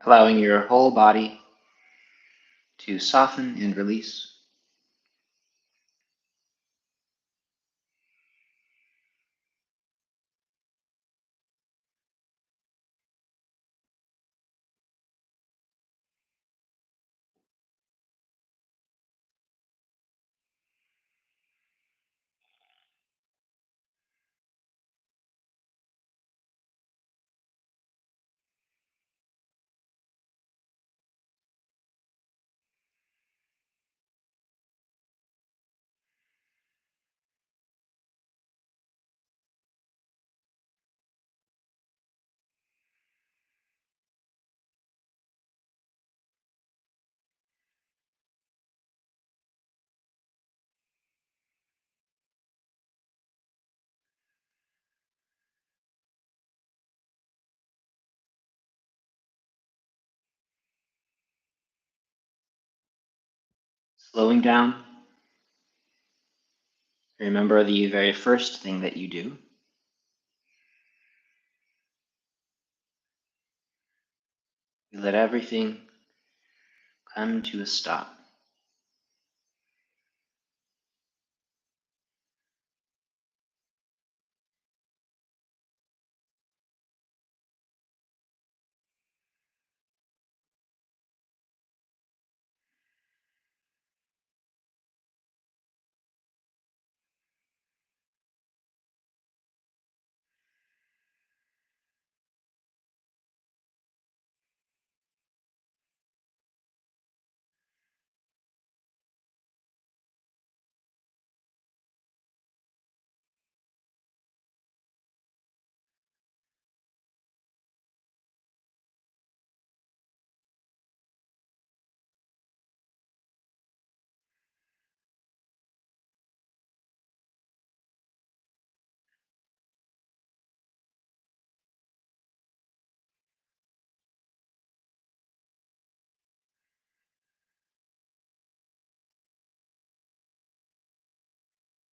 allowing your whole body to soften and release. Slowing down. Remember the very first thing that you do. You let everything come to a stop.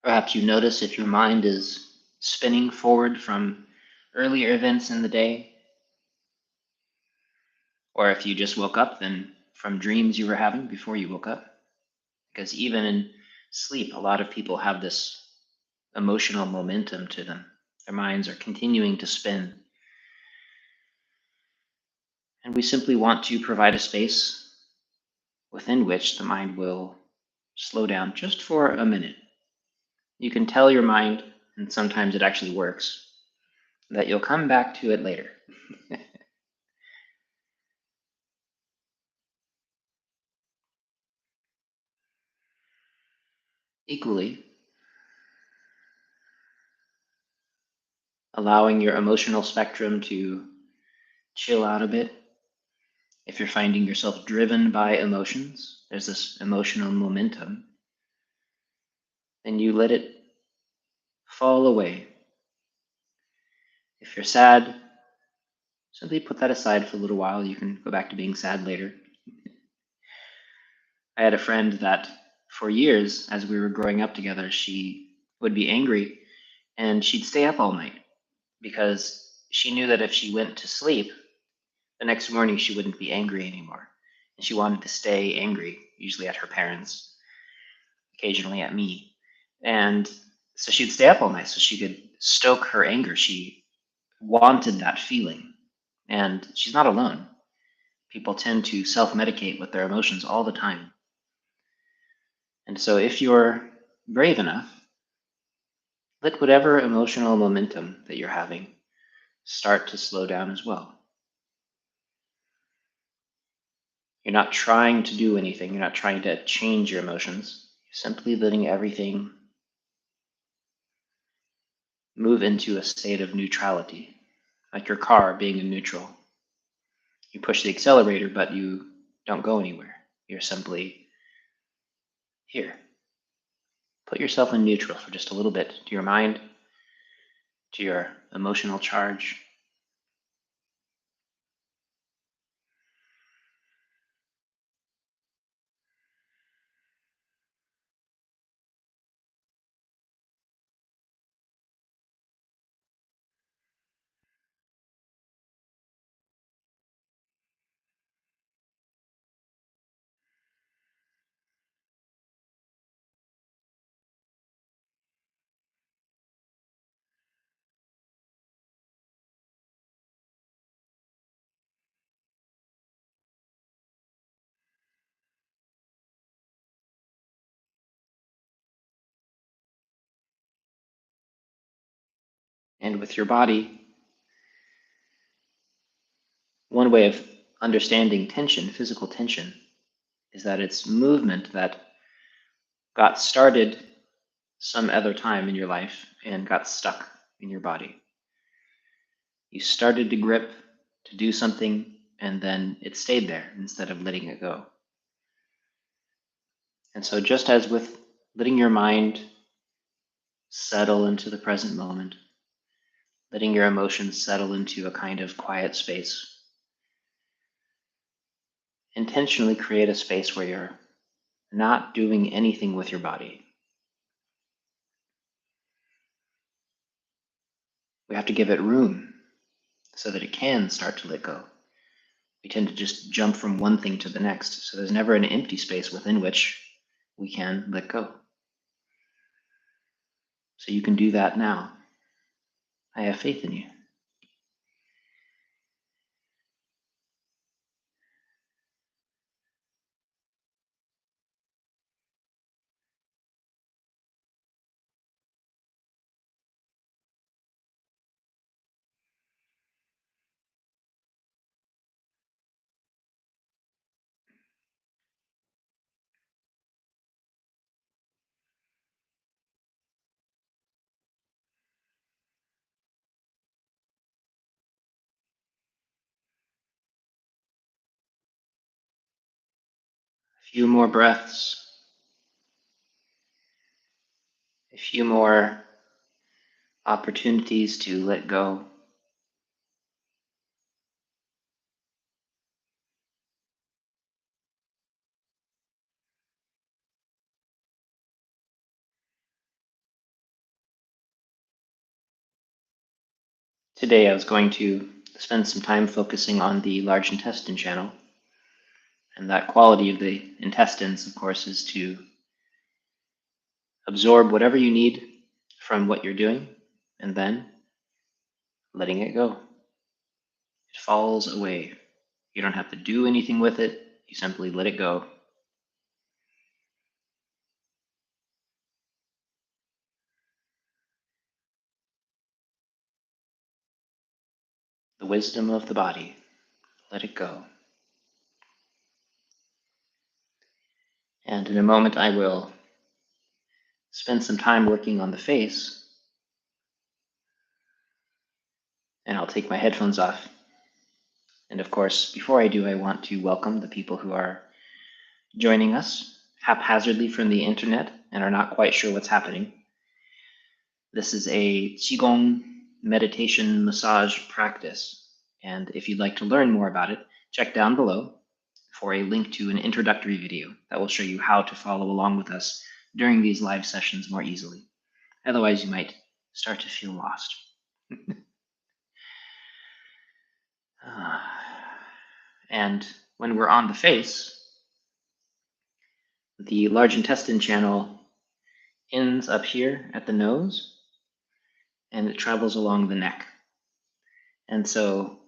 Perhaps you notice if your mind is spinning forward from earlier events in the day, or if you just woke up, then from dreams you were having before you woke up. Because even in sleep, a lot of people have this emotional momentum to them. Their minds are continuing to spin. And we simply want to provide a space within which the mind will slow down just for a minute. You can tell your mind, and sometimes it actually works, that you'll come back to it later. Equally, allowing your emotional spectrum to chill out a bit. If you're finding yourself driven by emotions, there's this emotional momentum, then you let it fall away. If you're sad, simply put that aside for a little while. You can go back to being sad later. I had a friend that for years, as we were growing up together, she would be angry and she'd stay up all night because she knew that if she went to sleep, the next morning she wouldn't be angry anymore. And she wanted to stay angry, usually at her parents, occasionally at me. And so she'd stay up all night so she could stoke her anger. She wanted that feeling. And she's not alone. People tend to self-medicate with their emotions all the time. And so if you're brave enough, let whatever emotional momentum that you're having start to slow down as well. You're not trying to do anything. You're not trying to change your emotions. You're simply letting everything move into a state of neutrality, like your car being in neutral. You push the accelerator, but you don't go anywhere. You're simply here. Put yourself in neutral for just a little bit, to your mind, to your emotional charge. And with your body, one way of understanding tension, physical tension, is that it's movement that got started some other time in your life and got stuck in your body. You started to grip, to do something, and then it stayed there instead of letting it go. And so just as with letting your mind settle into the present moment, letting your emotions settle into a kind of quiet space, intentionally create a space where you're not doing anything with your body. We have to give it room so that it can start to let go. We tend to just jump from one thing to the next, so there's never an empty space within which we can let go. So you can do that now. I have faith in you. A few more breaths, a few more opportunities to let go. Today I was going to spend some time focusing on the large intestine channel. And that quality of the intestines, of course, is to absorb whatever you need from what you're doing and then letting it go. It falls away. You don't have to do anything with it. You simply let it go. The wisdom of the body. Let it go. And in a moment, I will spend some time working on the face. And I'll take my headphones off. And of course, before I do, I want to welcome the people who are joining us haphazardly from the internet and are not quite sure what's happening. This is a Qigong meditation massage practice. And if you'd like to learn more about it, check down below for a link to an introductory video that will show you how to follow along with us during these live sessions more easily. Otherwise, you might start to feel lost. And when we're on the face, the large intestine channel ends up here at the nose and it travels along the neck. And so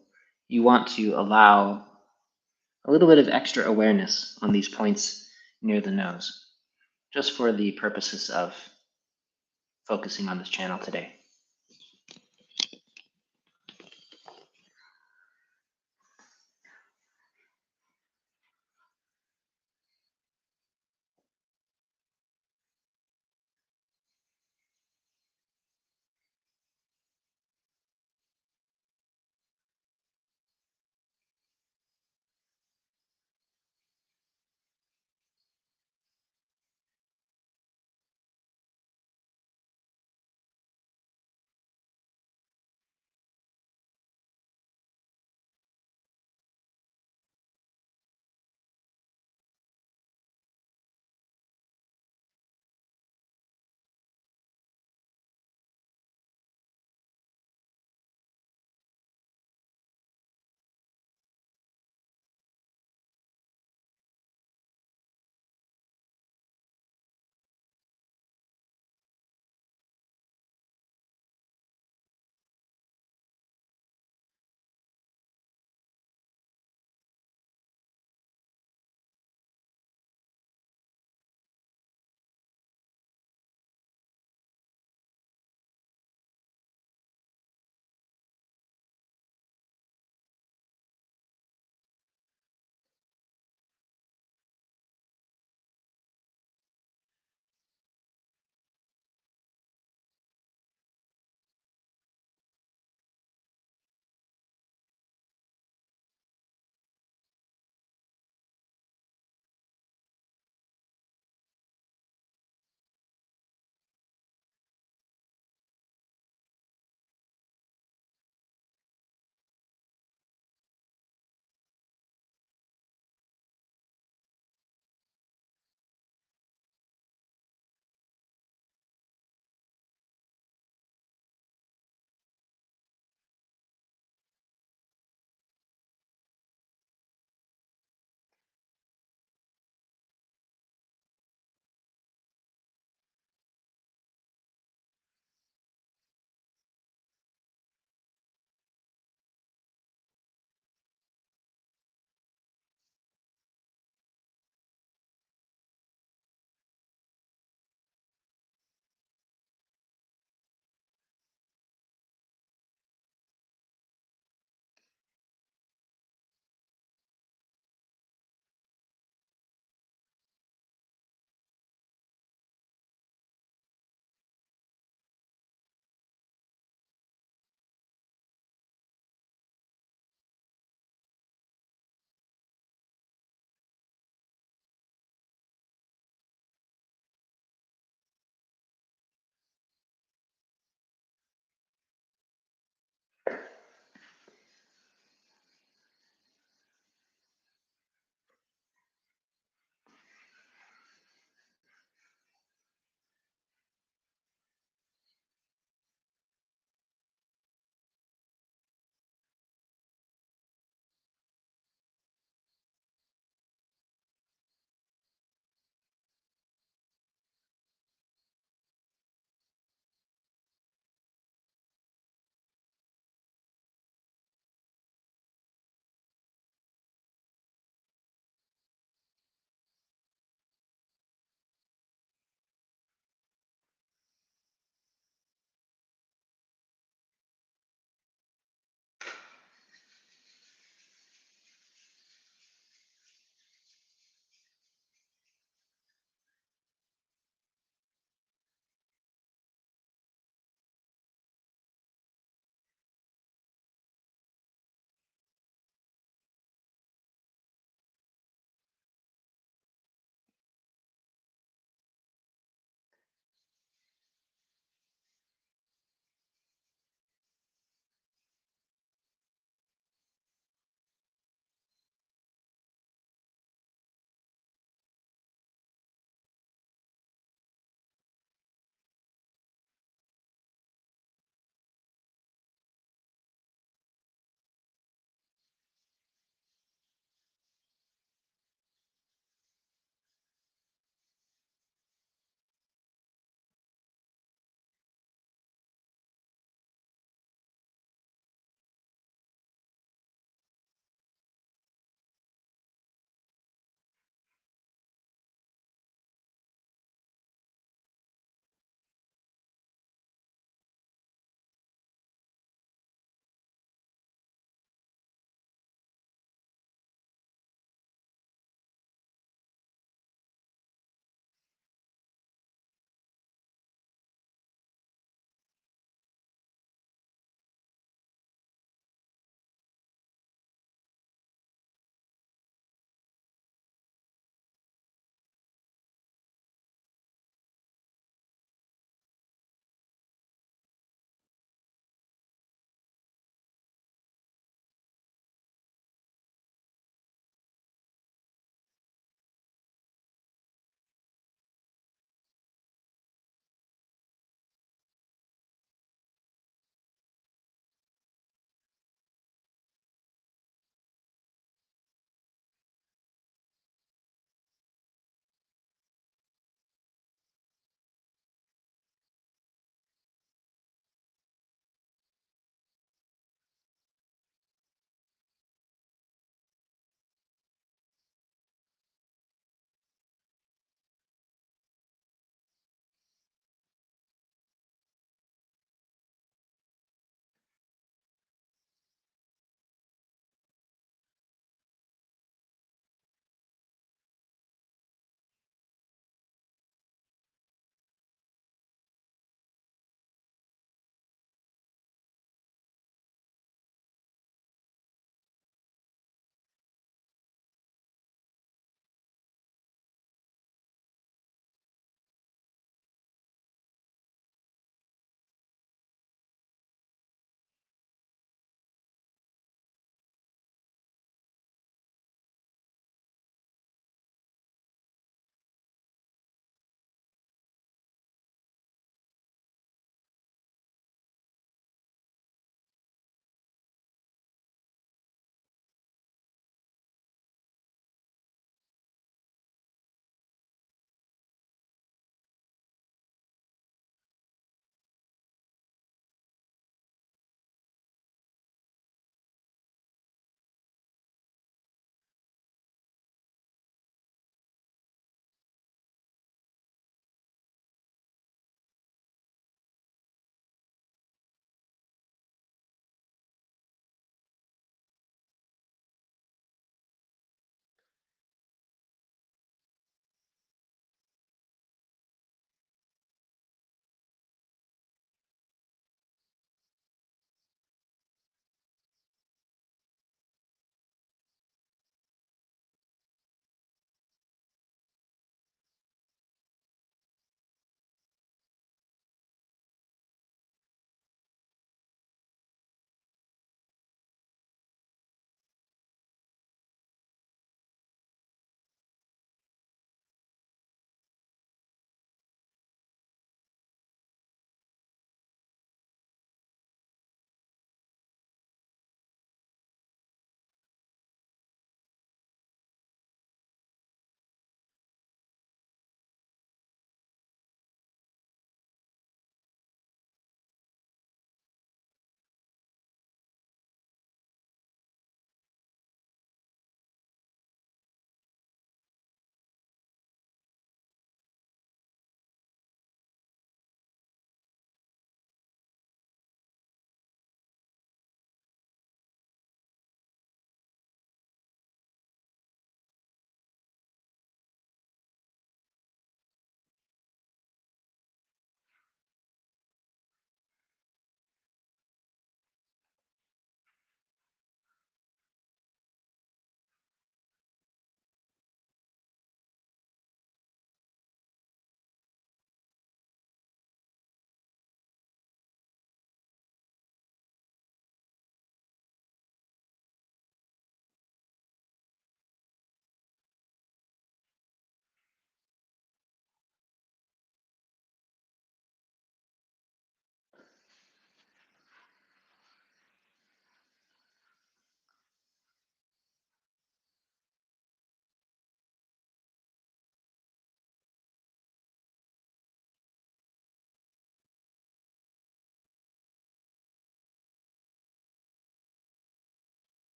you want to allow a little bit of extra awareness on these points near the nose, just for the purposes of focusing on this channel today.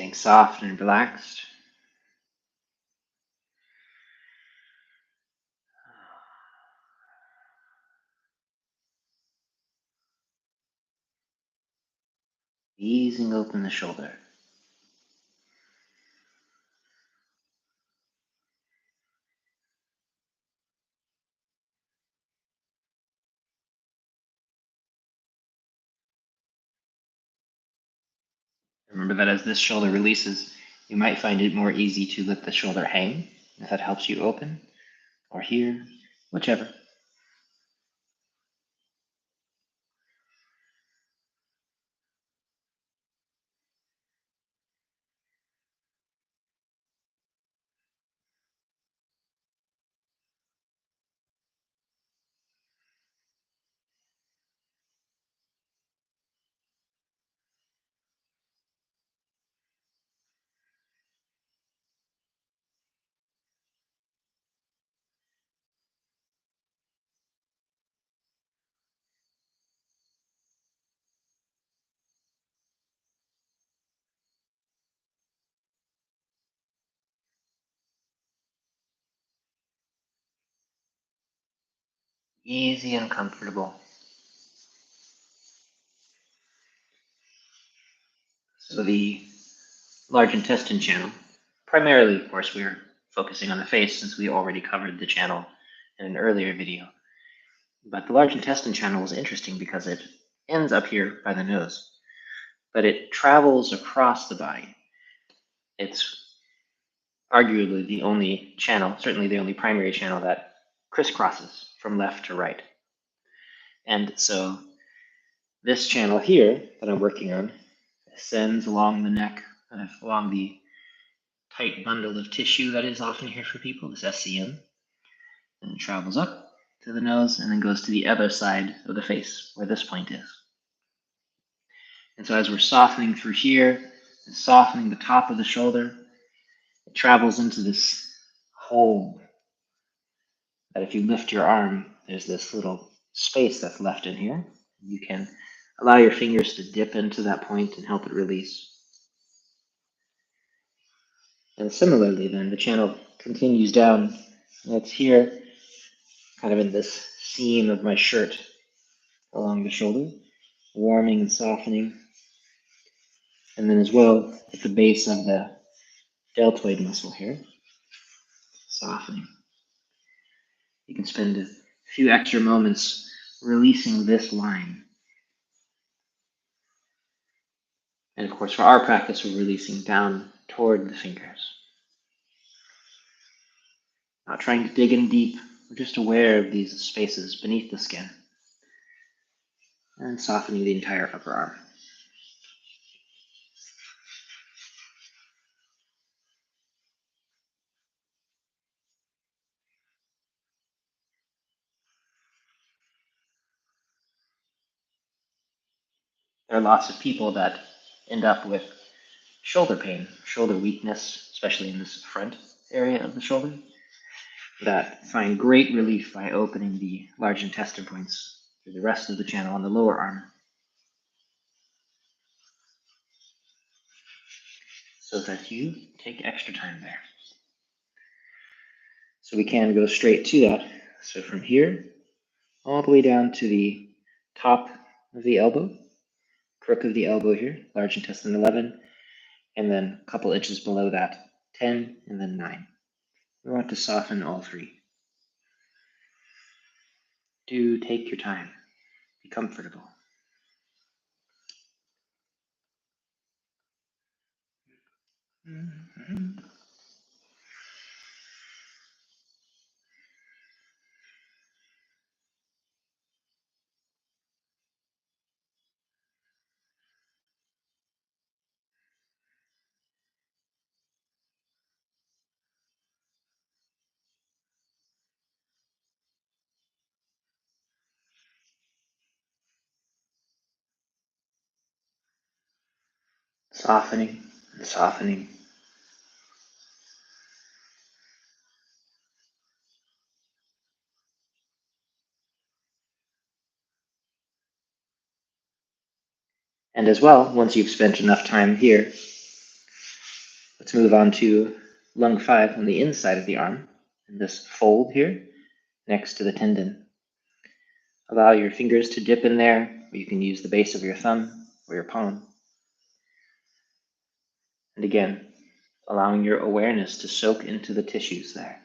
Staying soft and relaxed. Easing open the shoulder. Remember that as this shoulder releases, you might find it more easy to let the shoulder hang, if that helps you open, or here, whichever. Easy and comfortable. So the large intestine channel, primarily, of course, we're focusing on the face since we already covered the channel in an earlier video. But the large intestine channel is interesting because it ends up here by the nose, but it travels across the body. It's arguably the only channel, certainly the only primary channel that crisscrosses from left to right. And so this channel here that I'm working on ascends along the neck, kind of along the tight bundle of tissue that is often here for people, this SCM, and it travels up to the nose and then goes to the other side of the face where this point is. And so as we're softening through here, and softening the top of the shoulder, it travels into this hole that if you lift your arm, there's this little space that's left in here. You can allow your fingers to dip into that point and help it release. And similarly, then, the channel continues down. And it's here, kind of in this seam of my shirt along the shoulder, warming and softening. And then as well, at the base of the deltoid muscle here, softening. You can spend a few extra moments releasing this line. And of course, for our practice, we're releasing down toward the fingers. Not trying to dig in deep, we're just aware of these spaces beneath the skin. And softening the entire upper arm. There are lots of people that end up with shoulder pain, shoulder weakness, especially in this front area of the shoulder, that find great relief by opening the large intestine points through the rest of the channel on the lower arm. So that you take extra time there. So we can go straight to that. So from here, all the way down to the top of the elbow, crook of the elbow here, large intestine 11, and then a couple inches below that, 10, and then 9. We want to soften all three. Do take your time. Be comfortable. Softening and softening. And as well, once you've spent enough time here, Let's move on to lung 5 on the inside of the arm, in this fold here, next to the tendon. Allow your fingers to dip in there, or you can use the base of your thumb or your palm. And again, allowing your awareness to soak into the tissues there,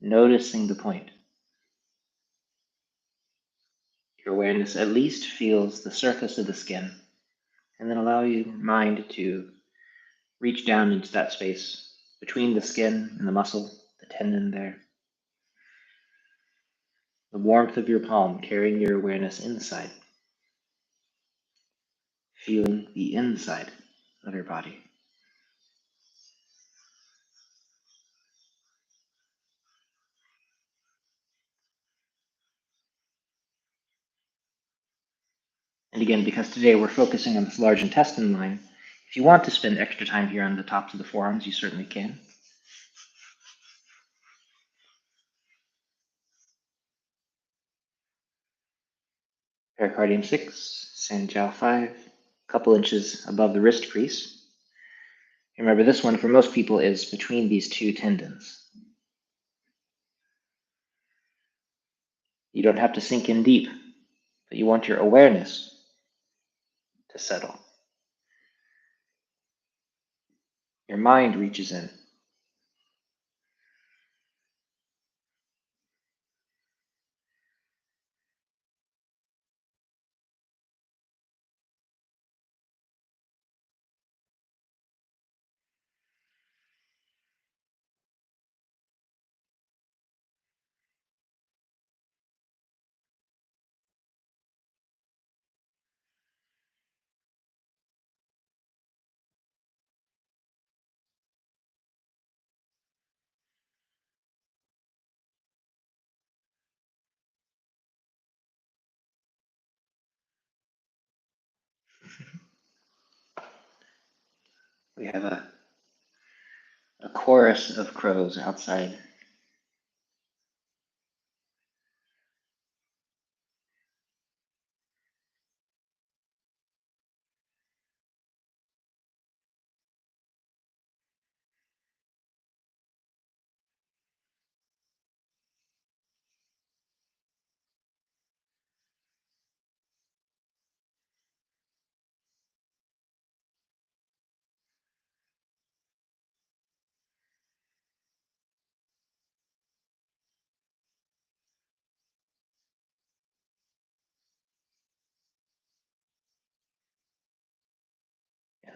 noticing the point. Your awareness at least feels the surface of the skin, and then allow your mind to reach down into that space between the skin and the muscle, the tendon there. The warmth of your palm carrying your awareness inside, feeling the inside of your body. And again, because today we're focusing on this large intestine line, if you want to spend extra time here on the tops of the forearms, you certainly can. Pericardium 6, Sanjiao 5, a couple inches above the wrist crease. Remember, this one for most people is between these two tendons. You don't have to sink in deep, but you want your awareness to settle. Your mind reaches in. We have a chorus of crows outside.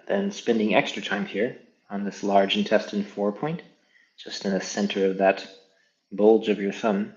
And then spending extra time here on this large intestine 4 point, just in the center of that bulge of your thumb.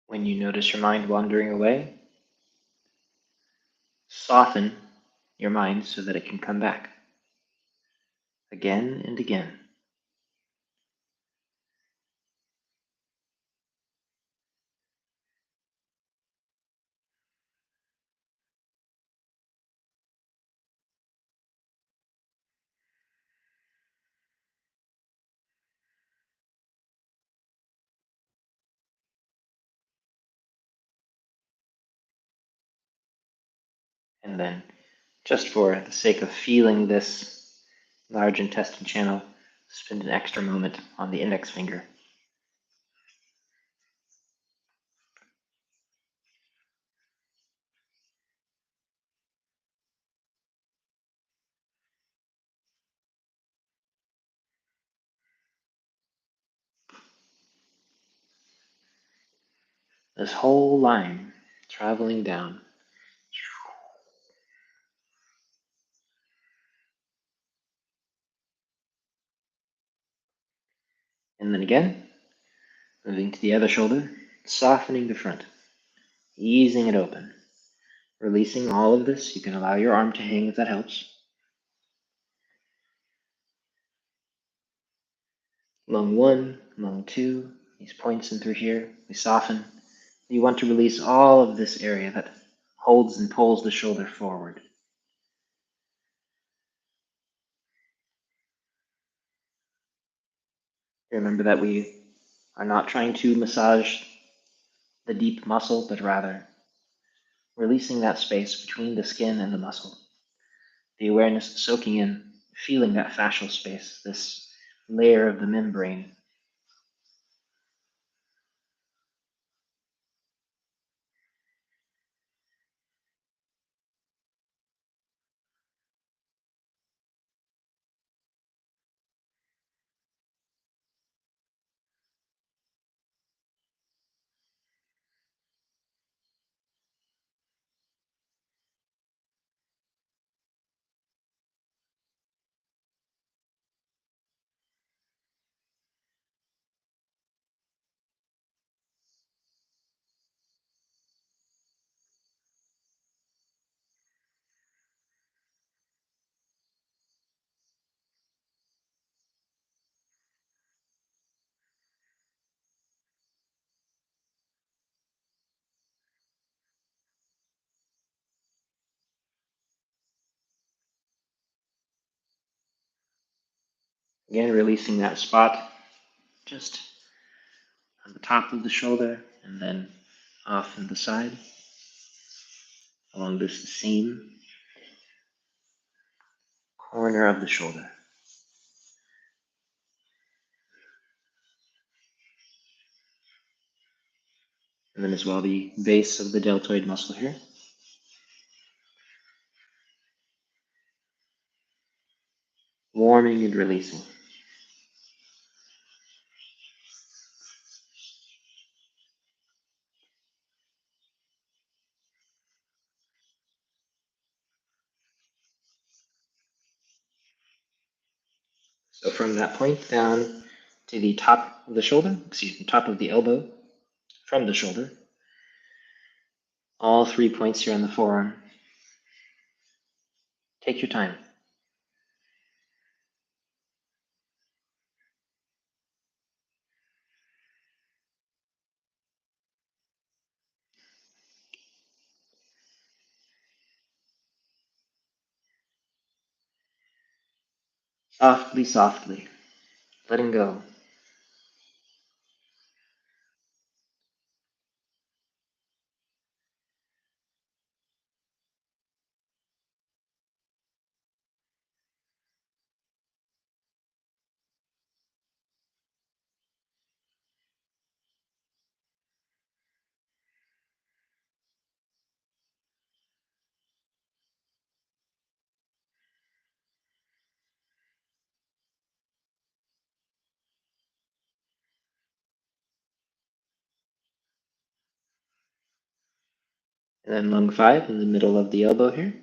When you notice your mind wandering away, soften your mind so that it can come back again and again. And then, just for the sake of feeling this large intestine channel, spend an extra moment on the index finger. This whole line traveling down. And then again, moving to the other shoulder, softening the front. easing it open. Releasing all of this. You can allow your arm to hang if that helps. Lung 1, lung 2, these points in through here, we soften. You want to release all of this area that holds and pulls the shoulder forward. Remember that we are not trying to massage the deep muscle, but rather releasing that space between the skin and the muscle. The awareness soaking in, feeling that fascial space, this layer of the membrane. Again, releasing that spot just on the top of the shoulder and then off on the side along this same corner of the shoulder. And then as well the base of the deltoid muscle here. Warming and releasing. So from that point down to the top of the shoulder, top of the elbow, from the shoulder, all 3 points here on the forearm. Take your time. Softly, softly, letting go. And then lung 5 in the middle of the elbow here.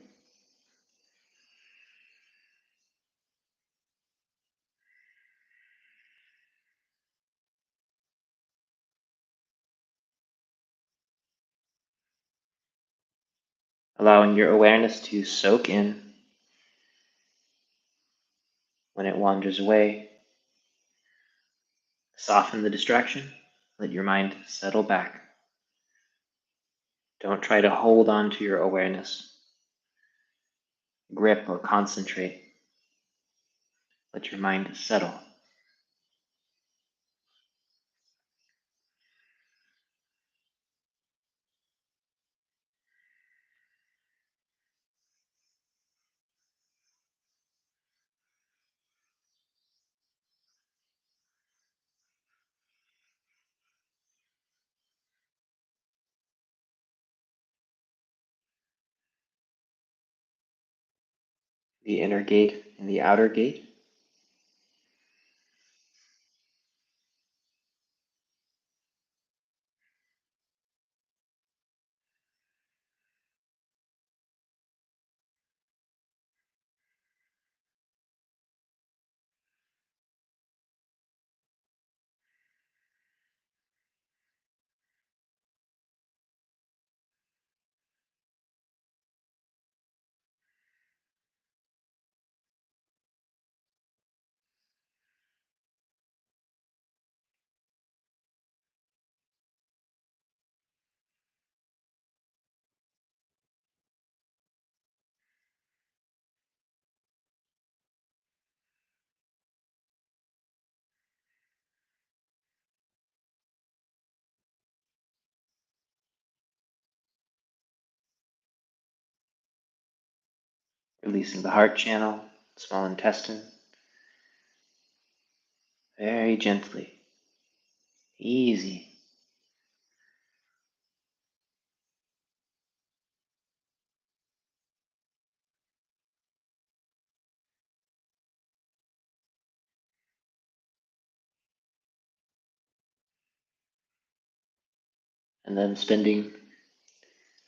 Allowing your awareness to soak in. When it wanders away, soften the distraction. Let your mind settle back. Don't try to hold on to your awareness, grip or concentrate. Let your mind settle. The inner gate and the outer gate. Releasing the heart channel, small intestine, very gently, easy. And then spending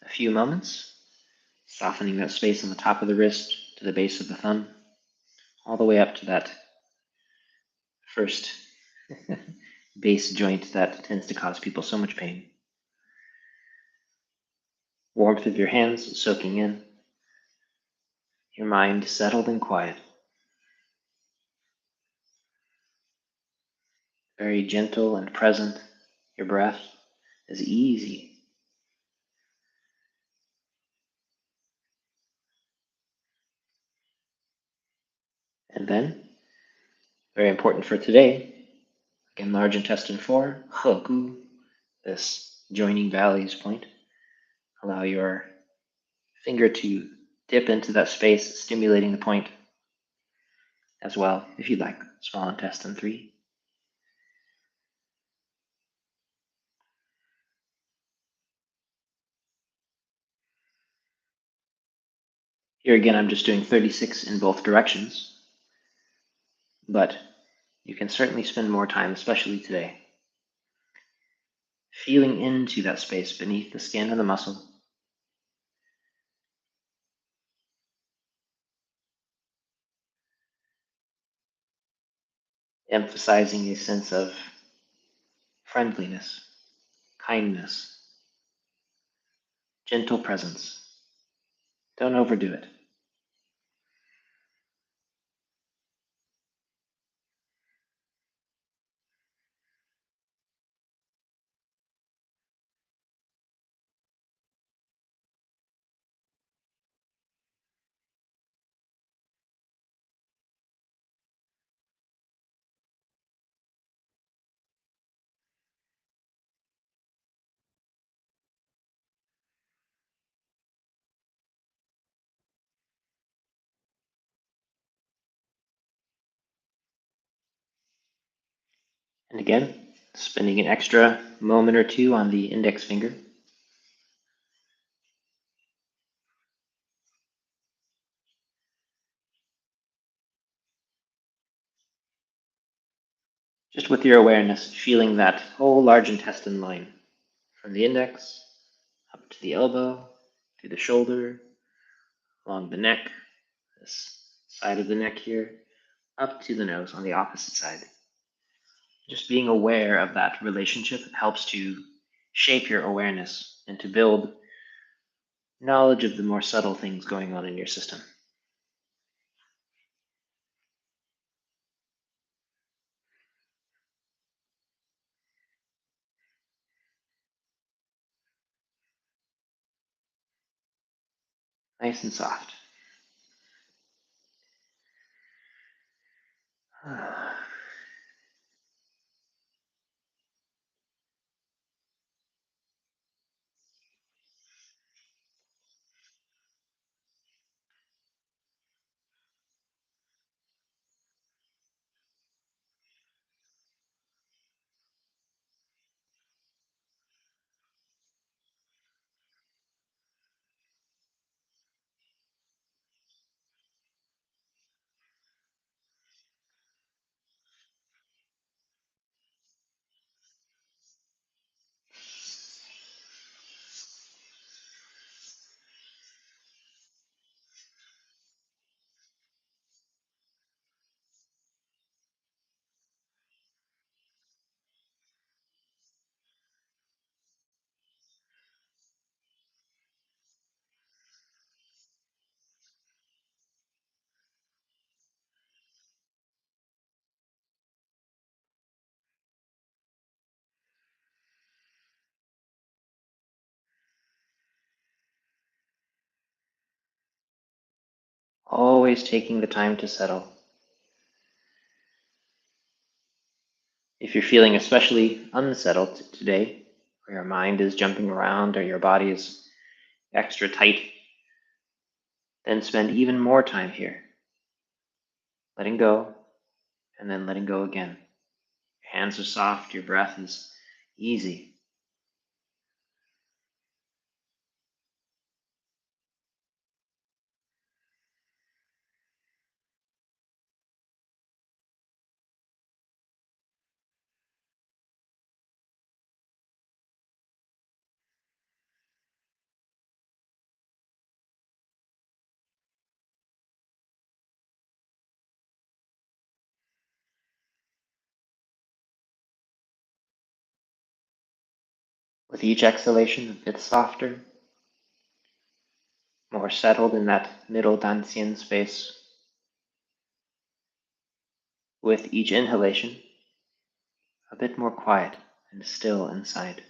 a few moments softening that space on the top of the wrist to the base of the thumb, all the way up to that first base joint that tends to cause people so much pain. Warmth of your hands soaking in, your mind settled and quiet. Very gentle and present, your breath is easy. And then, very important for today, again, large intestine 4, he gu, this joining valleys point. Allow your finger to dip into that space, stimulating the point as well, if you'd like, small intestine 3. Here again, I'm just doing 36 in both directions, but you can certainly spend more time, especially today, feeling into that space beneath the skin and the muscle. Emphasizing a sense of friendliness, kindness, gentle presence. Don't overdo it. And again, spending an extra moment or two on the index finger. Just with your awareness, feeling that whole large intestine line from the index up to the elbow, to the shoulder, along the neck, this side of the neck here, up to the nose on the opposite side. Just being aware of that relationship helps to shape your awareness and to build knowledge of the more subtle things going on in your system. Nice and soft. Always taking the time to settle. If you're feeling especially unsettled today, or your mind is jumping around, or your body is extra tight, Then spend even more time here, letting go and then letting go again. Your hands are soft, your breath is easy. With each exhalation, a bit softer, more settled in that middle dantian space. With each inhalation, a bit more quiet and still inside.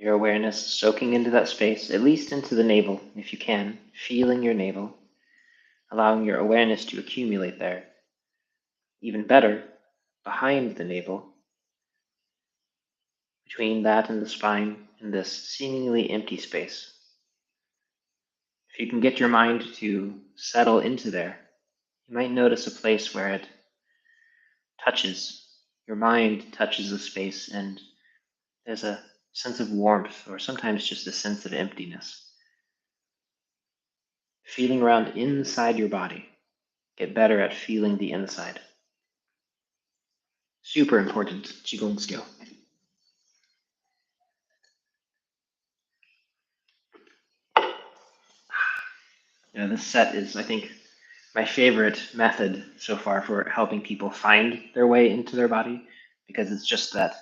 Your awareness soaking into that space, at least into the navel, if you can, feeling your navel, allowing your awareness to accumulate there. Even better, behind the navel, between that and the spine, in this seemingly empty space. If you can get your mind to settle into there, you might notice a place where it touches, your mind touches the space, and there's a sense of warmth, or sometimes just a sense of emptiness. Feeling around inside your body. Get better at feeling the inside. Super important Qigong skill. This set is, I think, my favorite method so far for helping people find their way into their body, because it's just that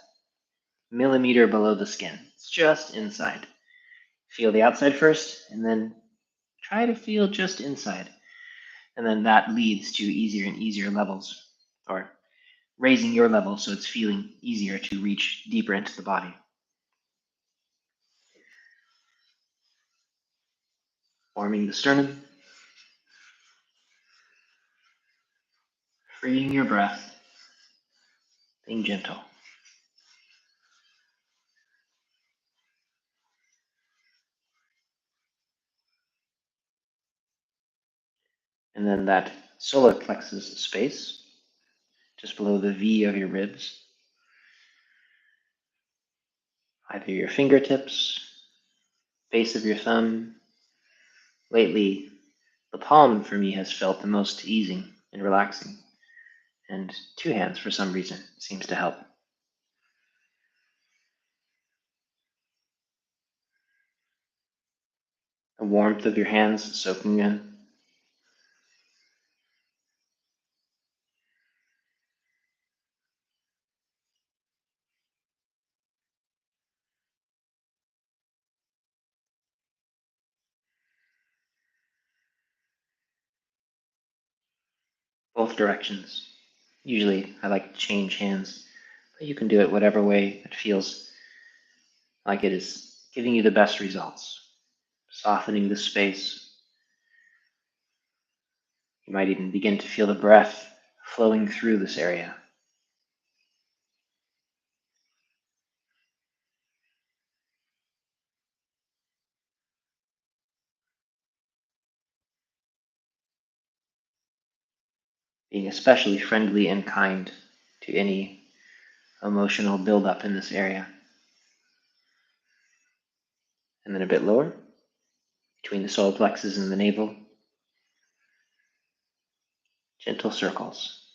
millimeter below the skin. It's just inside. Feel the outside first, and then try to feel just inside. And then that leads to easier and easier levels, or raising your level so it's feeling easier to reach deeper into the body. Warming the sternum, freeing your breath, being gentle. And then that solar plexus space, just below the V of your ribs. Either your fingertips, base of your thumb. Lately, the palm for me has felt the most easing and relaxing, and two hands for some reason seems to help. The warmth of your hands soaking in. Both directions. Usually I like to change hands, but you can do it whatever way it feels like it is giving you the best results. Softening the space. You might even begin to feel the breath flowing through this area. Being especially friendly and kind to any emotional buildup in this area. And then a bit lower, between the solar plexus and the navel, gentle circles.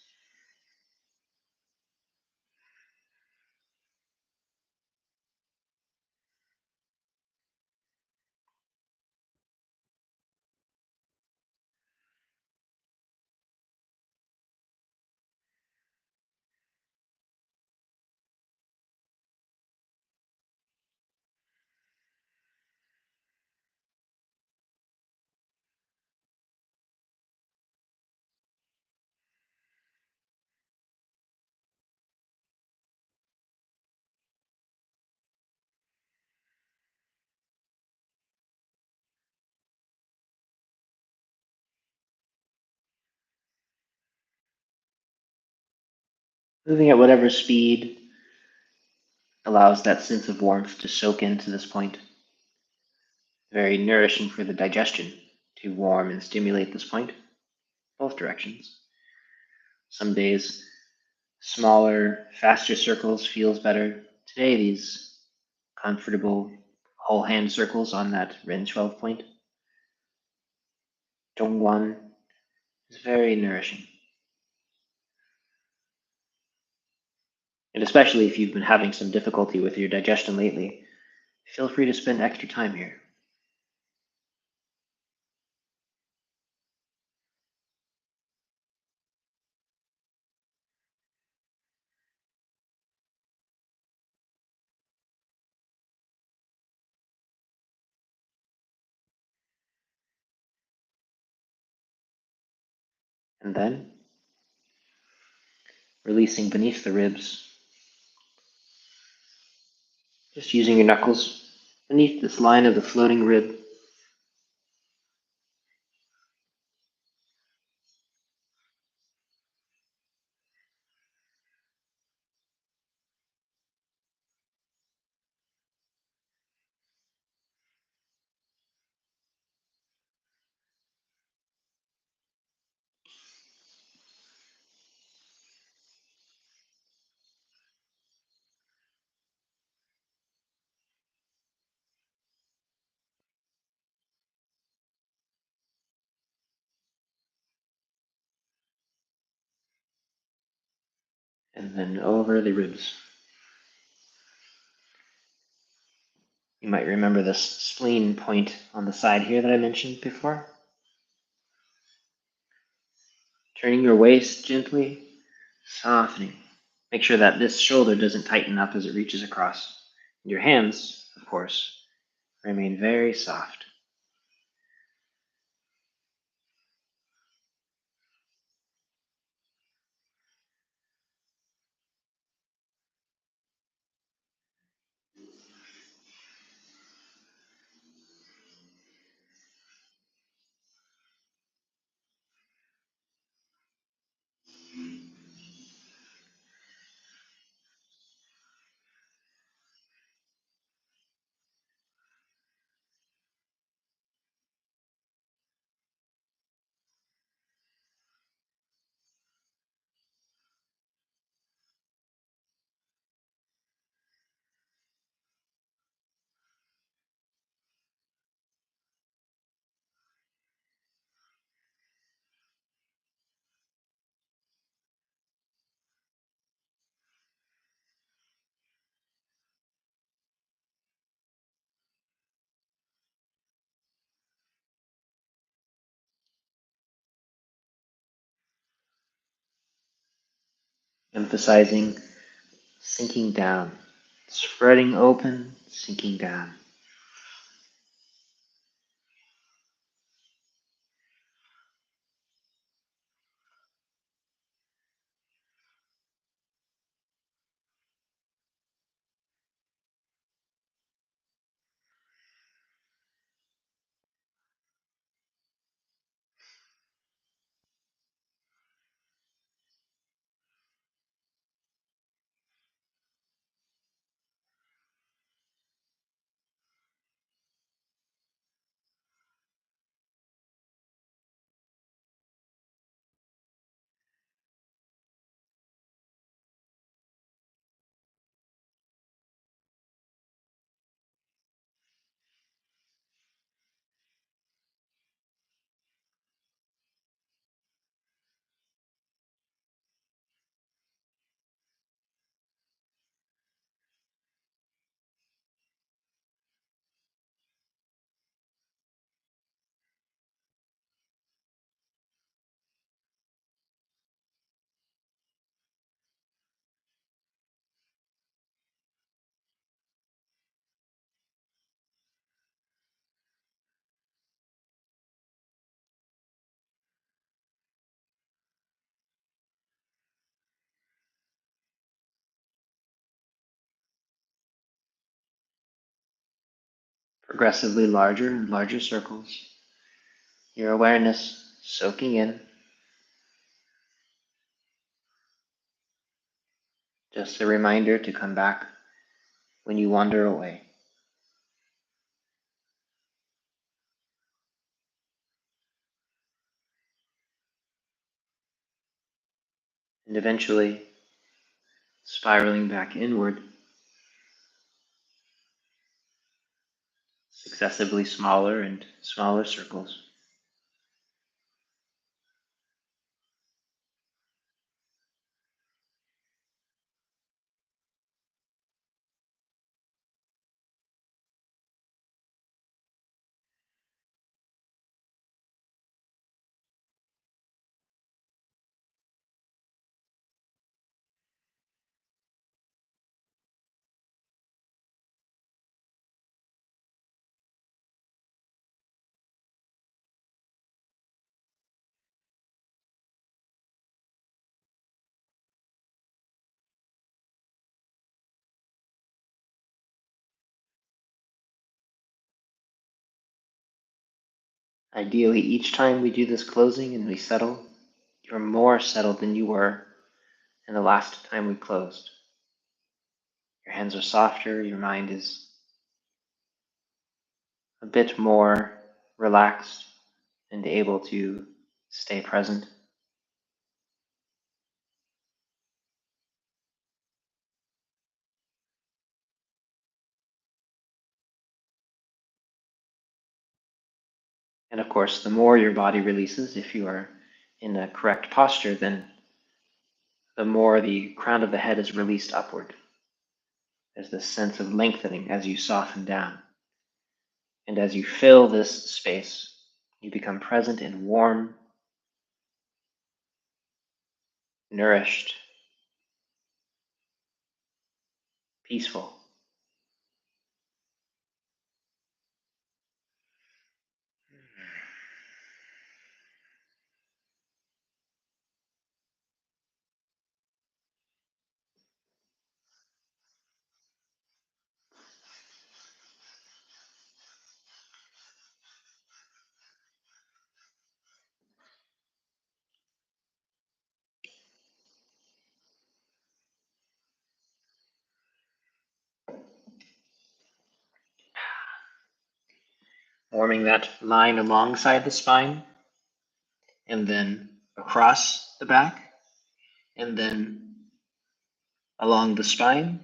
Moving at whatever speed allows that sense of warmth to soak into this point. Very nourishing for the digestion to warm and stimulate this point, both directions. Some days, smaller, faster circles feels better. Today, these comfortable whole hand circles on that Ren 12 point, Zhongguan, is very nourishing. And especially if you've been having some difficulty with your digestion lately, feel free to spend extra time here. And then, releasing beneath the ribs, just using your knuckles beneath this line of the floating rib. And then over the ribs. You might remember this spleen point on the side here that I mentioned before. Turning your waist gently, softening. Make sure that this shoulder doesn't tighten up as it reaches across. Your hands, of course, remain very soft. Emphasizing sinking down, spreading open, sinking down. Progressively larger and larger circles. Your awareness soaking in. Just a reminder to come back when you wander away. And eventually spiraling back inward, successively smaller and smaller circles. Ideally, each time we do this closing and we settle, you're more settled than you were in the last time we closed. Your hands are softer, your mind is a bit more relaxed and able to stay present. And of course, the more your body releases, if you are in a correct posture, then the more the crown of the head is released upward. There's this sense of lengthening as you soften down. And as you fill this space, you become present and warm, nourished, peaceful. Warming that line alongside the spine, and then across the back, and then along the spine,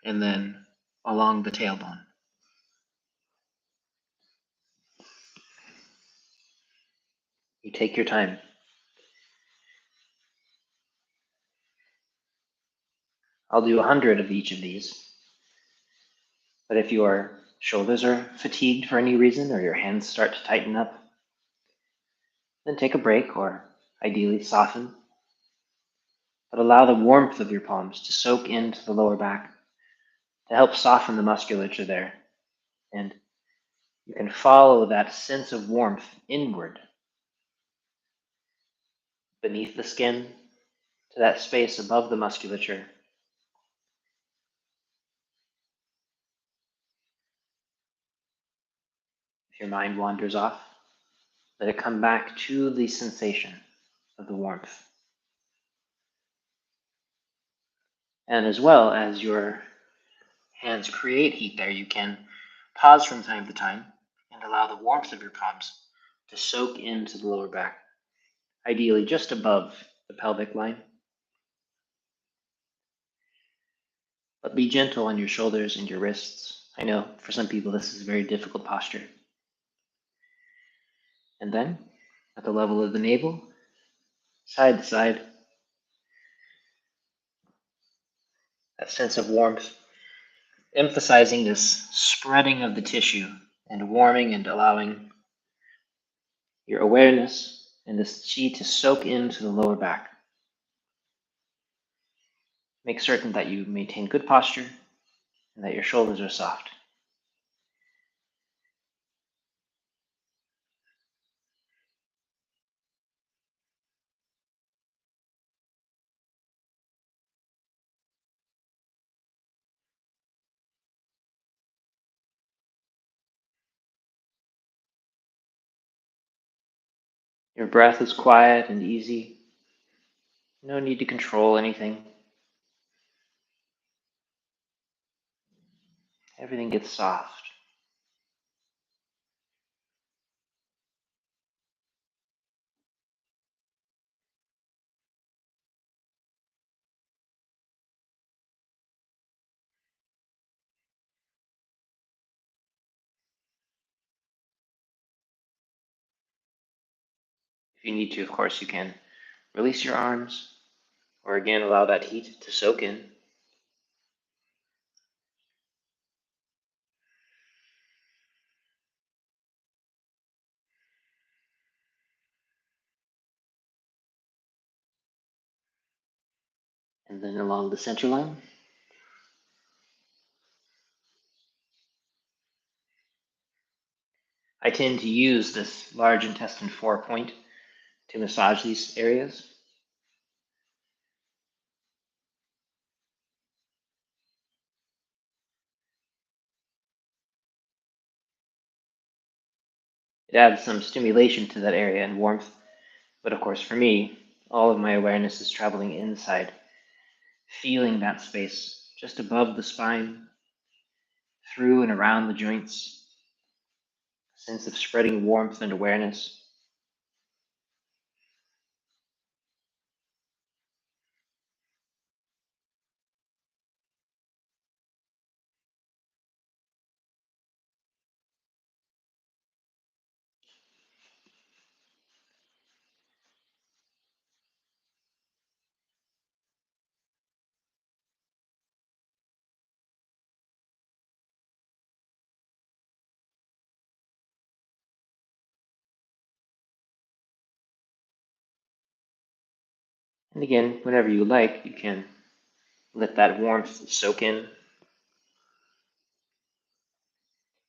and then along the tailbone. You take your time. I'll do 100 of each of these. But if your shoulders are fatigued for any reason, or your hands start to tighten up, then take a break, or ideally soften. But allow the warmth of your palms to soak into the lower back to help soften the musculature there. And you can follow that sense of warmth inward, beneath the skin, to that space above the musculature. If your mind wanders off, let it come back to the sensation of the warmth. And as well as your hands create heat there, you can pause from time to time and allow the warmth of your palms to soak into the lower back, ideally just above the pelvic line. But be gentle on your shoulders and your wrists. I know for some people this is a very difficult posture. And then, at the level of the navel, side to side, that sense of warmth, emphasizing this spreading of the tissue and warming and allowing your awareness and this chi to soak into the lower back. Make certain that you maintain good posture and that your shoulders are soft. Your breath is quiet and easy. No need to control anything. everything gets soft. If you need to, of course, you can release your arms, or again, allow that heat to soak in. And then along the center line. I tend to use this large intestine 4 point to massage these areas. It adds some stimulation to that area and warmth, but of course for me, all of my awareness is traveling inside, feeling that space just above the spine, through and around the joints, a sense of spreading warmth and awareness. And again, whenever you like, you can let that warmth soak in.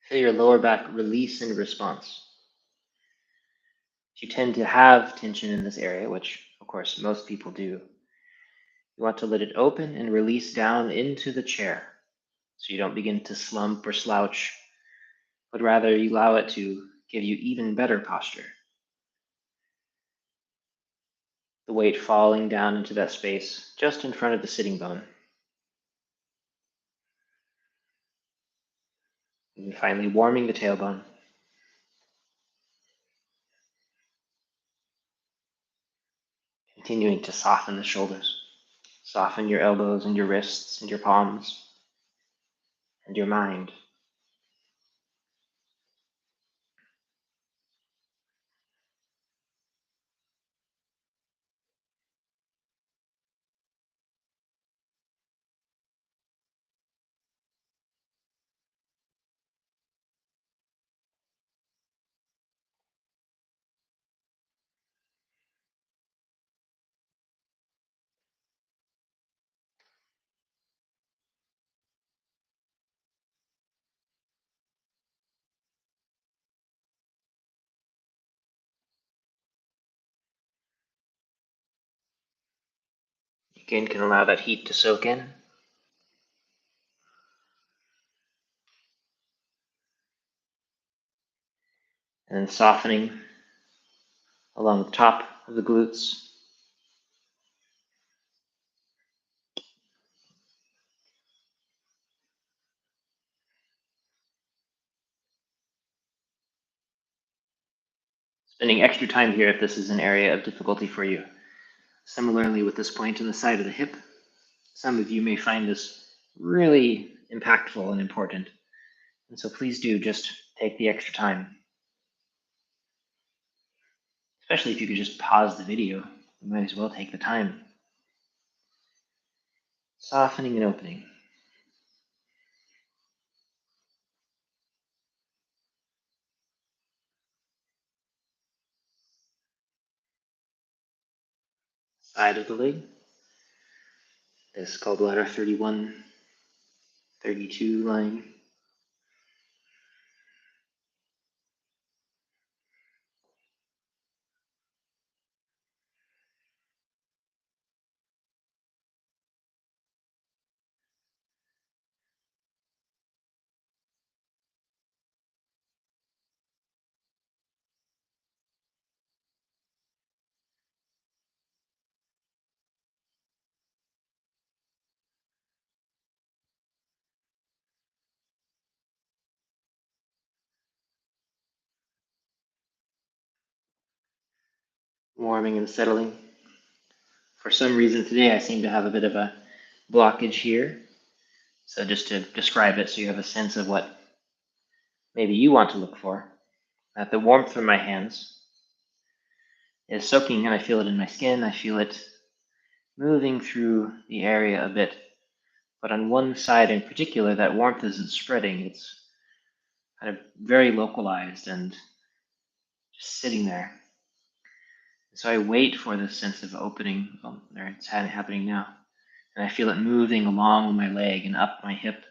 Feel your lower back release in response. If you tend to have tension in this area, which of course most people do, you want to let it open and release down into the chair so you don't begin to slump or slouch, but rather you allow it to give you even better posture. The weight falling down into that space just in front of the sitting bone. And finally warming the tailbone. Continuing to soften the shoulders. Soften your elbows and your wrists and your palms and your mind. Again, can allow that heat to soak in. And then softening along the top of the glutes. Spending extra time here if this is an area of difficulty for you. Similarly with this point in the side of the hip, some of you may find this really impactful and important. And so please do just take the extra time. Especially if you could just pause the video, you might as well take the time. Softening and opening. Side of the leg. This is called ladder 31, 32 line. warming and settling. For some reason today I seem to have a bit of a blockage here. So just to describe it so you have a sense of what maybe you want to look for, that the warmth from my hands is soaking in. I feel it in my skin. I feel it moving through the area a bit. But on one side in particular, that warmth isn't spreading. It's kind of very localized and just sitting there. So I wait for this sense of opening. Oh, there, it's happening now. And I feel it moving along my leg and up my hip.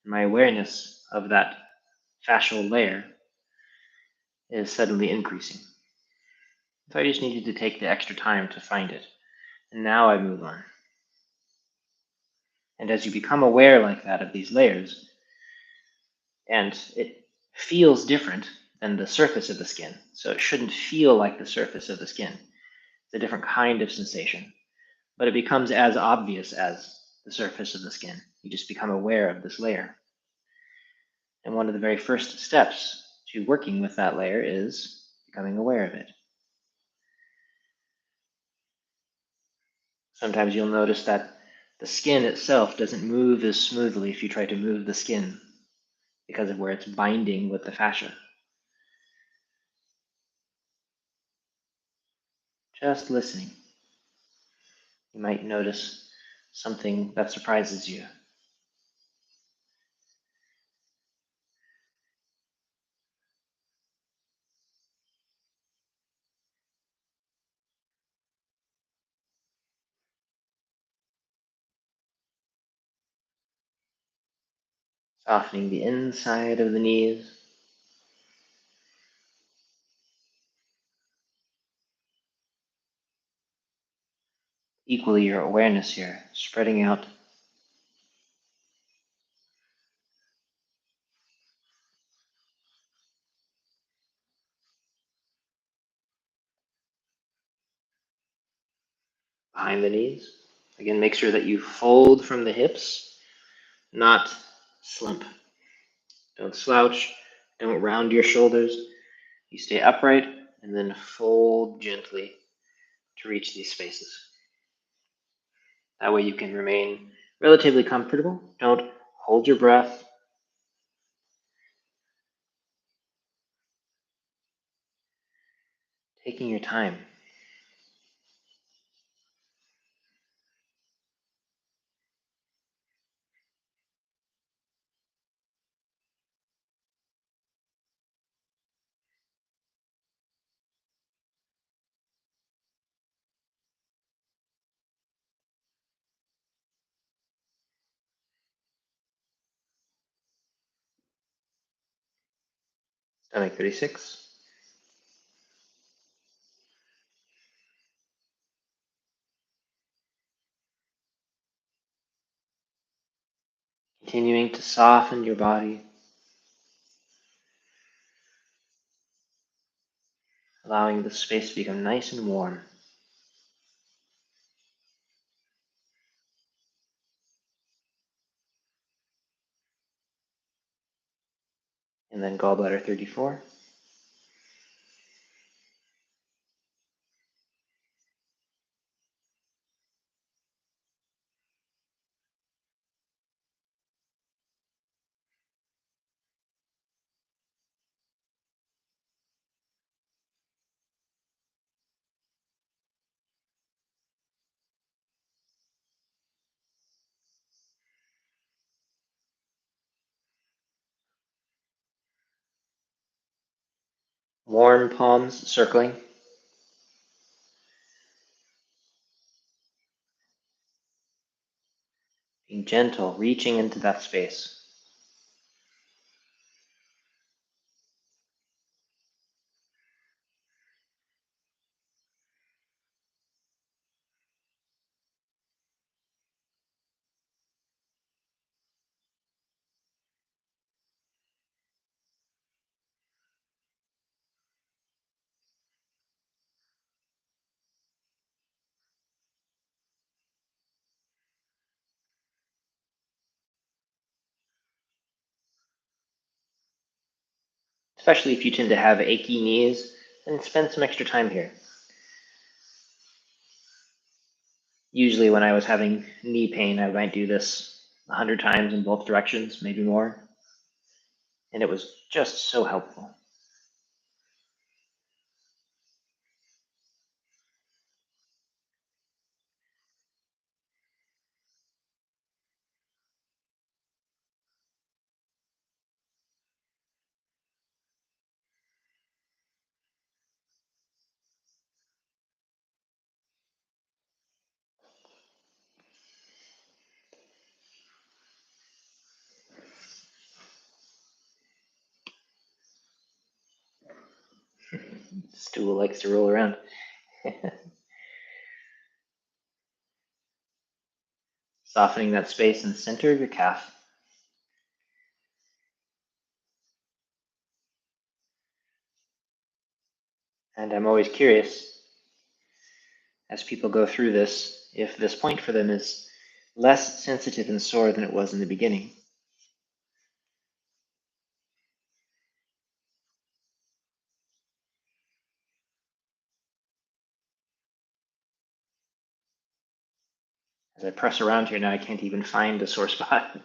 My awareness of that fascial layer is suddenly increasing. So I just needed to take the extra time to find it. And now I move on. And as you become aware like that of these layers, and it feels different than the surface of the skin. So it shouldn't feel like the surface of the skin. It's a different kind of sensation. But it becomes as obvious as the surface of the skin. You just become aware of this layer. And one of the very first steps to working with that layer is becoming aware of it. Sometimes you'll notice that the skin itself doesn't move as smoothly if you try to move the skin because of where it's binding with the fascia. Just listening. You might notice something that surprises you. Softening the inside of the knees. Equally, your awareness here, spreading out. Behind the knees. Again, make sure that you fold from the hips, not slump. Don't slouch. Don't round your shoulders. You stay upright and then fold gently to reach these spaces. That way you can remain relatively comfortable. Don't hold your breath. Taking your time. Stomach 36. Continuing to soften your body. Allowing the space to become nice and warm. And then gallbladder 34. Warm palms circling. Being gentle, reaching into that space. Especially if you tend to have achy knees, and spend some extra time here. Usually when I was having knee pain, I might do this 100 times in both directions, maybe more. And it was just so helpful. Stool likes to roll around. Softening that space in the center of your calf. And I'm always curious, as people go through this, if this point for them is less sensitive and sore than it was in the beginning. As I press around here now, I can't even find a sore spot.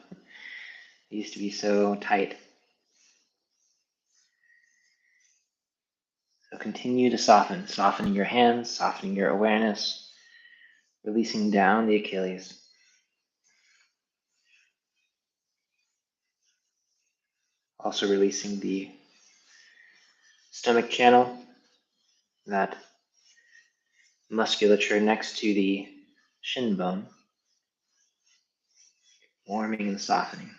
It used to be so tight. So continue to soften, softening your hands, softening your awareness, releasing down the Achilles. Also releasing the stomach channel, that musculature next to the shin bone, warming and softening.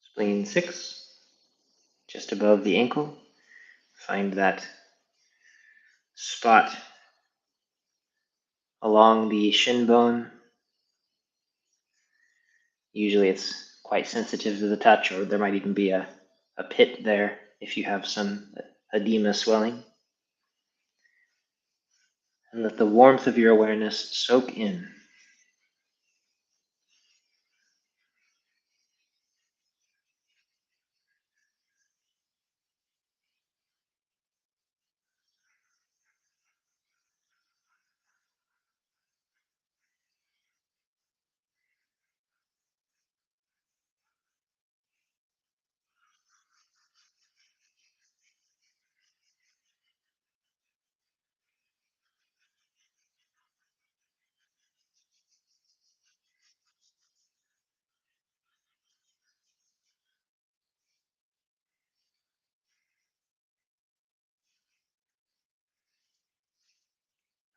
Spleen 6, just above the ankle. Find that spot along the shin bone. Usually it's quite sensitive to the touch, or there might even be a pit there if you have some edema swelling. And let the warmth of your awareness soak in.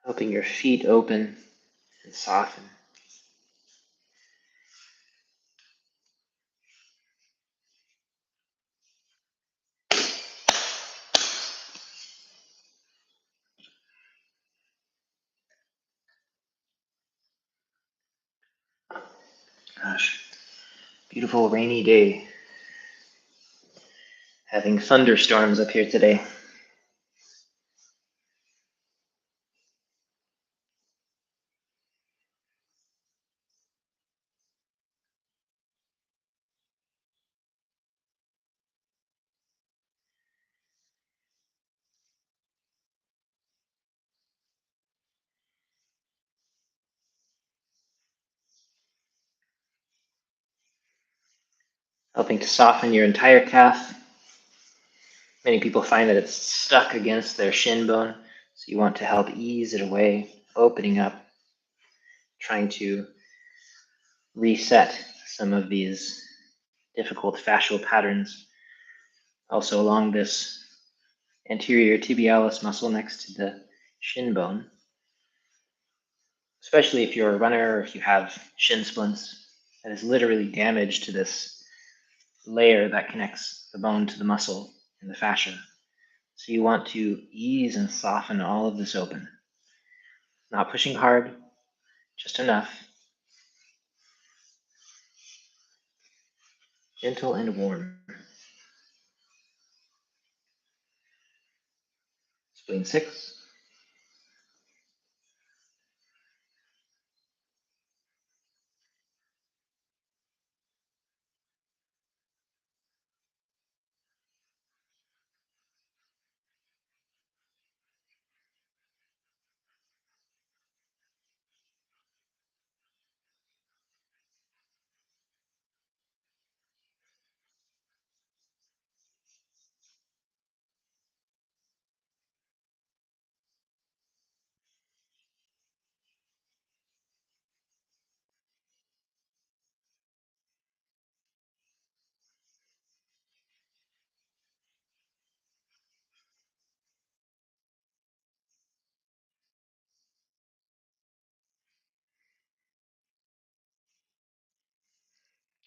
Helping your feet open and soften. Gosh, beautiful rainy day. Having thunderstorms up here today. Helping to soften your entire calf. Many people find that it's stuck against their shin bone, so you want to help ease it away, opening up, trying to reset some of these difficult fascial patterns. Also along this anterior tibialis muscle next to the shin bone, especially if you're a runner or if you have shin splints, that is literally damage to this layer that connects the bone to the muscle and the fascia. So you want to ease and soften all of this open. Not pushing hard, just enough. Gentle and warm. Spleen 6.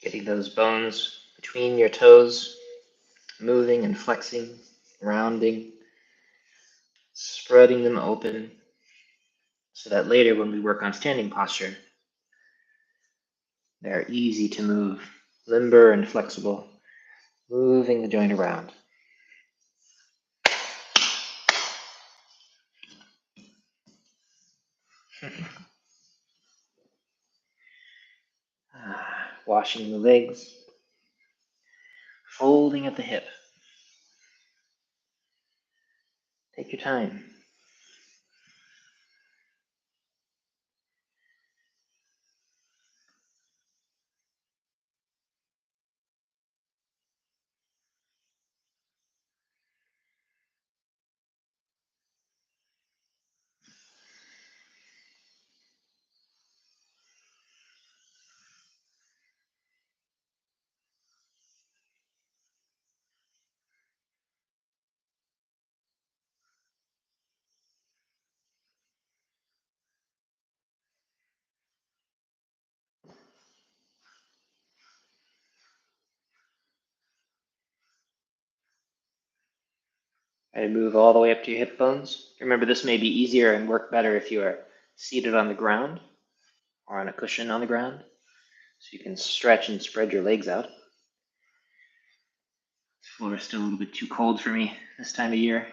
Getting those bones between your toes, moving and flexing, rounding, spreading them open, so that later when we work on standing posture, they're easy to move, limber and flexible, moving the joint around. Washing the legs, folding at the hip. Take your time. And move all the way up to your hip bones. Remember, this may be easier and work better if you are seated on the ground or on a cushion on the ground, so you can stretch and spread your legs out. This floor is still a little bit too cold for me this time of year.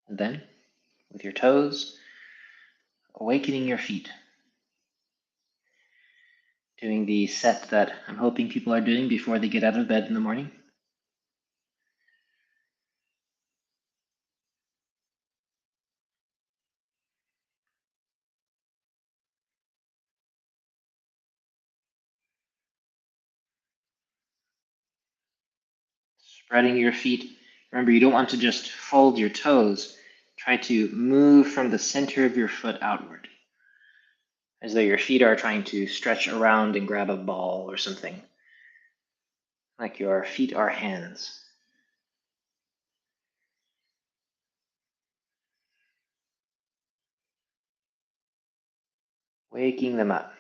And then, with your toes, awakening your feet. Doing the set that I'm hoping people are doing before they get out of bed in the morning. Spreading your feet. Remember, you don't want to just fold your toes. Try to move from the center of your foot outward, as though your feet are trying to stretch around and grab a ball or something, like your feet are hands. Waking them up.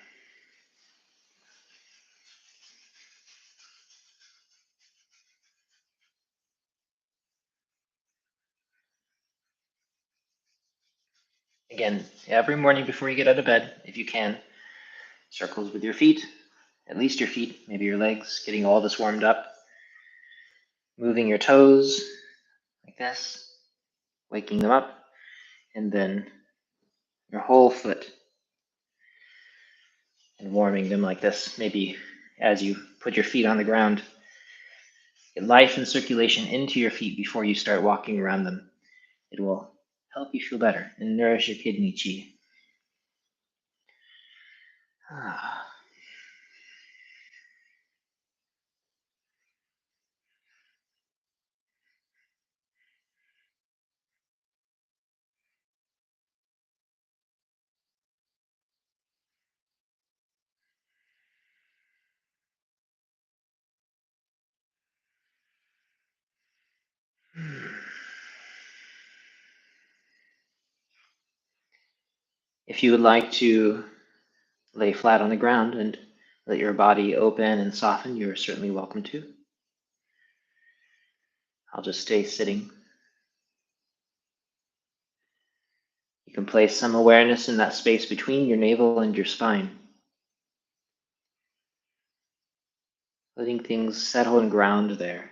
Again, every morning before you get out of bed, if you can, circles with your feet, at least your feet, maybe your legs, getting all this warmed up. Moving your toes like this, waking them up, and then your whole foot and warming them like this. Maybe as you put your feet on the ground, get life and circulation into your feet before you start walking around them. It will help you feel better and nourish your kidney chi. If you would like to lay flat on the ground and let your body open and soften, you're certainly welcome to. I'll just stay sitting. You can place some awareness in that space between your navel and your spine, letting things settle and ground there.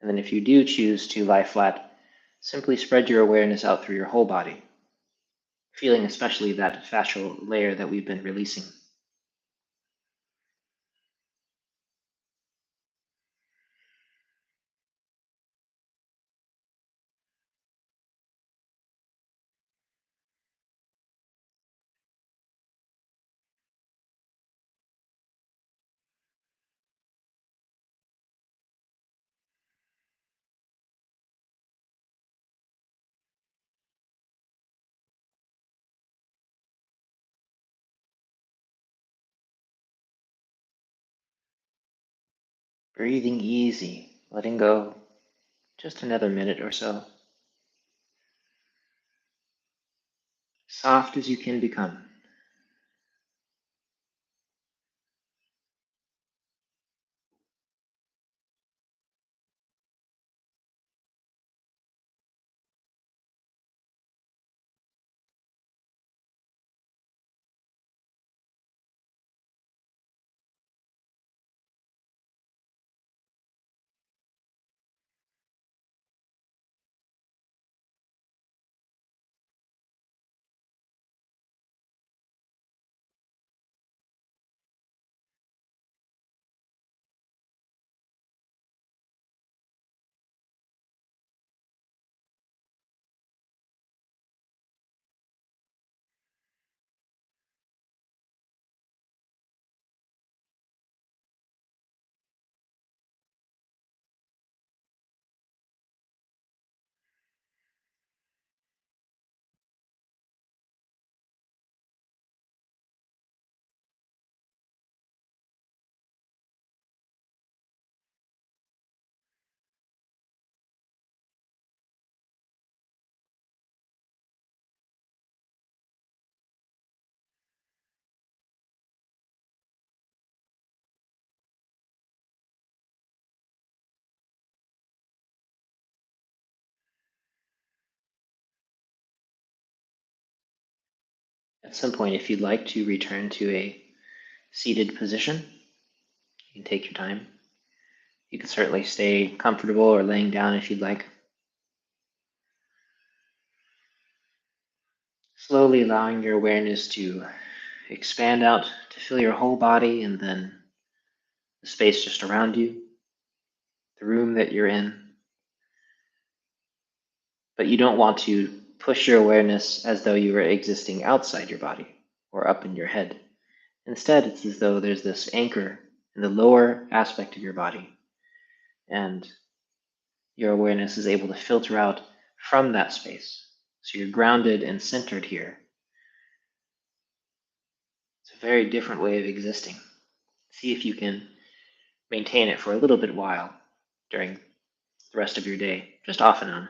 And then if you do choose to lie flat, simply spread your awareness out through your whole body, feeling especially that fascial layer that we've been releasing. Breathing easy, letting go. Just another minute or so. Soft as you can become. At some point, if you'd like to return to a seated position, you can take your time. You can certainly stay comfortable or laying down if you'd like. Slowly allowing your awareness to expand out to fill your whole body and then the space just around you, the room that you're in. But you don't want to push your awareness as though you were existing outside your body or up in your head. Instead, it's as though there's this anchor in the lower aspect of your body, and your awareness is able to filter out from that space. So you're grounded and centered here. It's a very different way of existing. See if you can maintain it for a little bit while during the rest of your day, just off and on,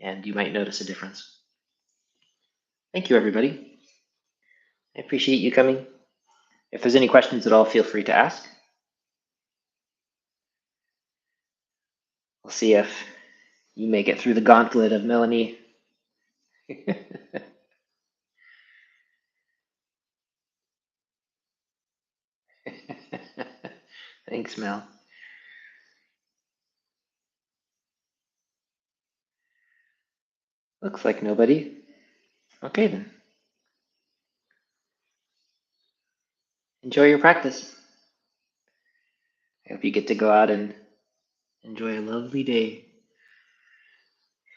and you might notice a difference. Thank you, everybody. I appreciate you coming. If there's any questions at all, feel free to ask. We'll see if you make it through the gauntlet of Melanie. Thanks, Mel. Looks like nobody. Okay, then. Enjoy your practice. I hope you get to go out and enjoy a lovely day.